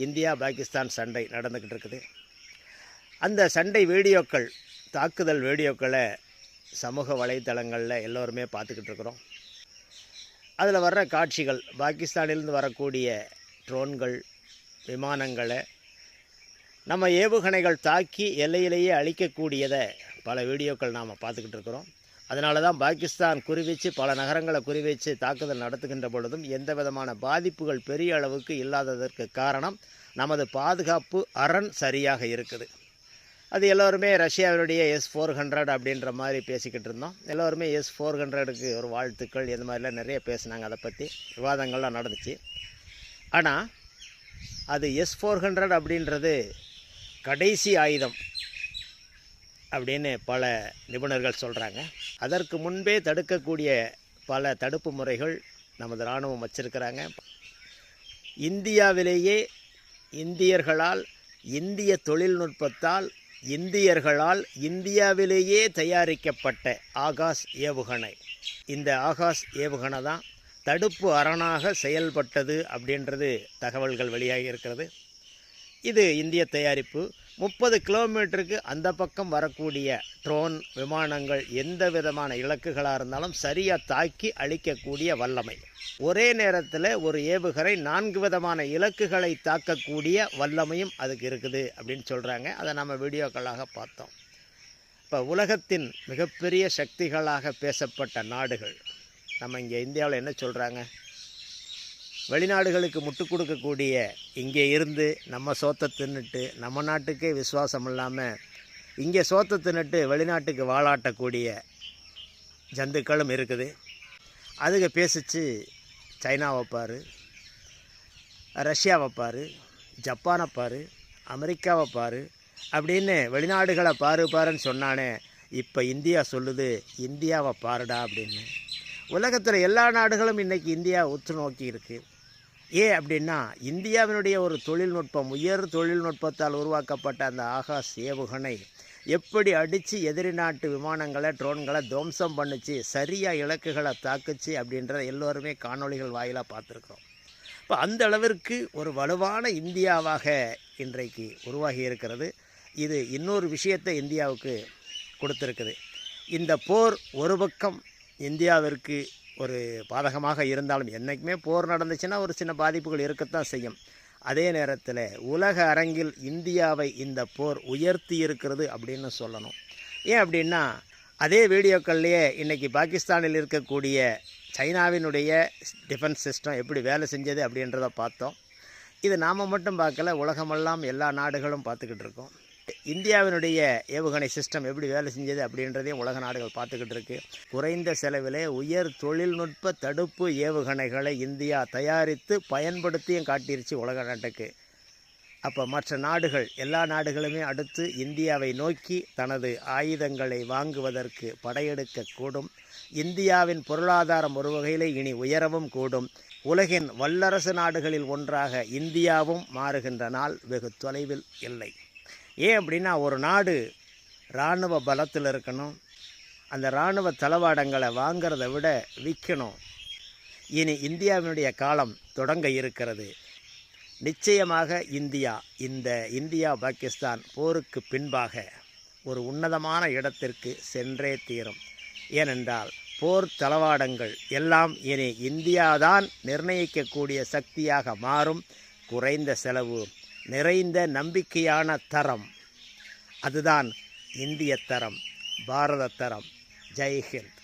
India Pakistan சண்டை நடந்துக்கிட்டு இருக்குது. அந்த சண்டை வீடியோக்கள், தாக்குதல் வீடியோக்களை சமூக வலைத்தளங்களில் எல்லோருமே பார்த்துக்கிட்டு இருக்கிறோம். அதில் வர்ற காட்சிகள், பாகிஸ்தானிலிருந்து வரக்கூடிய ட்ரோன்கள், விமானங்களை நம்ம ஏவுகணைகள் தாக்கி எல்லையிலேயே அழிக்கக்கூடியதை பல வீடியோக்கள் நாம் பார்த்துக்கிட்டு இருக்கிறோம். அதனால தான் பாகிஸ்தான் குறிவச்சு பல நகரங்களை குறிவச்சு தாக்குதல் நடத்துகின்ற பொழுதும் எந்த விதமான பாதிப்புகள் பெரிய அளவுக்கு இல்லாததற்கு காரணம் நமது பாதுகாப்பு அரண் சரியாக இருக்குது. அது எல்லோருமே ரஷ்யாவினுடைய S-400 அப்படின்ற மாதிரி பேசிக்கிட்டு இருந்தோம். எல்லோருமே S-400க்கு ஒரு வாழ்த்துக்கள், இந்த மாதிரிலாம் நிறைய பேசினாங்க. அதை பற்றி விவாதங்கள்லாம் நடந்துச்சு. ஆனால் அது S-400 அப்படின்றது கடைசி ஆயுதம் அப்படின்னு பல நிபுணர்கள் சொல்கிறாங்க. அதற்கு முன்பே தடுக்கக்கூடிய பல தடுப்பு முறைகள் நமது இராணுவம் வச்சிருக்கிறாங்க. இந்தியாவிலேயே இந்தியர்களால், இந்திய தொழில்நுட்பத்தால், இந்தியர்களால் இந்தியாவிலேயே தயாரிக்கப்பட்ட ஆகாஷ் ஏவுகணை. இந்த ஆகாஷ் ஏவுகணை தான் தடுப்பு அரணாக செயல்பட்டது அப்படின்றது தகவல்கள் வெளியாகி இருக்கிறது. இது இந்திய தயாரிப்பு. 30 கிலோமீட்டருக்கு அந்த பக்கம் வரக்கூடிய ட்ரோன், விமானங்கள் எந்த விதமான இலக்குகளாக இருந்தாலும் சரியாக தாக்கி அழிக்கக்கூடிய வல்லமை. ஒரே நேரத்தில் ஒரு ஏவுகணை 4 விதமான இலக்குகளை தாக்கக்கூடிய வல்லமையும் அதுக்கு இருக்குது அப்படின்னு சொல்கிறாங்க. அதை நம்ம வீடியோக்களாக பார்த்தோம். இப்போ உலகத்தின் மிகப்பெரிய சக்திகளாக பேசப்பட்ட நாடுகள் நம்ம இங்கே இந்தியாவில் என்ன சொல்கிறாங்க? வெளிநாடுகளுக்கு முட்டு கொடுக்கக்கூடிய இங்கே இருந்து நம்ம சோத்தை தின்னுட்டு நம்ம நாட்டுக்கே விசுவாசம் இல்லாமல் இங்கே சோத்தை தின்னுட்டு வெளிநாட்டுக்கு வாலாட்டக்கூடிய ஜந்துக்களும் இருக்குது. அதுக்கு பேசிச்சு சைனாவை பாரு, ரஷ்யாவை பாரு, ஜப்பானை பாரு, அமெரிக்காவை பாரு அப்படின்னு வெளிநாடுகளை பாருன்னு சொன்னானே. இப்போ இந்தியா சொல்லுது இந்தியாவை பாருடா அப்படின்னு. உலகத்தில் எல்லா நாடுகளும் இன்றைக்கி இந்தியா உற்று நோக்கி இருக்குது. ஏன் அப்படின்னா இந்தியாவினுடைய ஒரு தொழில்நுட்பம், உயர் தொழில்நுட்பத்தால் உருவாக்கப்பட்ட அந்த ஆகாஷ் ஏவுகணை எப்படி அடித்து எதிரி நாட்டு விமானங்களை, ட்ரோன்களை துவம்சம் பண்ணிச்சு, சரியாக இலக்குகளை தாக்குச்சு அப்படின்றத எல்லோருமே காணொளிகள் வாயிலாக பார்த்துருக்குறோம். இப்போ அந்த அளவிற்கு ஒரு வலுவான இந்தியாவாக இன்றைக்கு உருவாகி இருக்கிறது. இது இன்னொரு விஷயத்தை இந்தியாவுக்கு கொடுத்துருக்குது. இந்த போர் ஒரு பக்கம் இந்தியாவிற்கு ஒரு பாதகமாக இருந்தாலும், என்றைக்குமே போர் நடந்துச்சுன்னா ஒரு சின்ன பாதிப்புகள் இருக்கத்தான் செய்யும். அதே நேரத்தில் உலக அரங்கில் இந்தியாவை இந்த போர் உயர்த்தி இருக்கிறது அப்படின்னு சொல்லணும். ஏன் அப்படின்னா அதே வீடியோக்கள்லேயே இன்றைக்கி பாகிஸ்தானில் இருக்கக்கூடிய சைனாவினுடைய டிஃபென்ஸ் சிஸ்டம் எப்படி வேலை செஞ்சது அப்படின்றத பார்த்தோம். இது நாம் மட்டும் பார்க்கல, உலகமெல்லாம் எல்லா நாடுகளும் பார்த்துக்கிட்டு இருக்கோம். இந்தியாவினுடைய ஏவுகணை சிஸ்டம் எப்படி வேலை செஞ்சது அப்படின்றதையும் உலக நாடுகள் பார்த்துக்கிட்டு இருக்கு. குறைந்த செலவில் உயர் தொழில்நுட்ப தடுப்பு ஏவுகணைகளை இந்தியா தயாரித்து பயன்படுத்தியும் காட்டிருச்சு உலக நாட்டுக்கு. அப்போ மற்ற நாடுகள், எல்லா நாடுகளுமே அடுத்து இந்தியாவை நோக்கி தனது ஆயுதங்களை வாங்குவதற்கு படையெடுக்கக்கூடும். இந்தியாவின் பொருளாதாரம் ஒரு வகையில் இனி உயரவும் கூடும். உலகின் வல்லரசு நாடுகளில் ஒன்றாக இந்தியாவும் மாறுகின்ற நாள் வெகு தொலைவில் இல்லை. ஏன் அப்படின்னா ஒரு நாடு இராணுவ பலத்தில் இருக்கணும், அந்த இராணுவ தளவாடங்களை வாங்கிறத விட விற்கணும். இனி இந்தியாவினுடைய காலம் தொடங்க இருக்கிறது. நிச்சயமாக இந்தியா பாகிஸ்தான் போருக்கு பின்பாக ஒரு உன்னதமான இடத்திற்கு சென்றே தீரும். ஏனென்றால் போர் தளவாடங்கள் எல்லாம் இனி இந்தியாதான் நிர்ணயிக்கக்கூடிய சக்தியாக மாறும். குறைந்த செலவு, நிறைந்த நம்பிக்கையான தரம், அதுதான் இந்திய தரம், பாரத தரம். ஜெய் ஹிந்த்.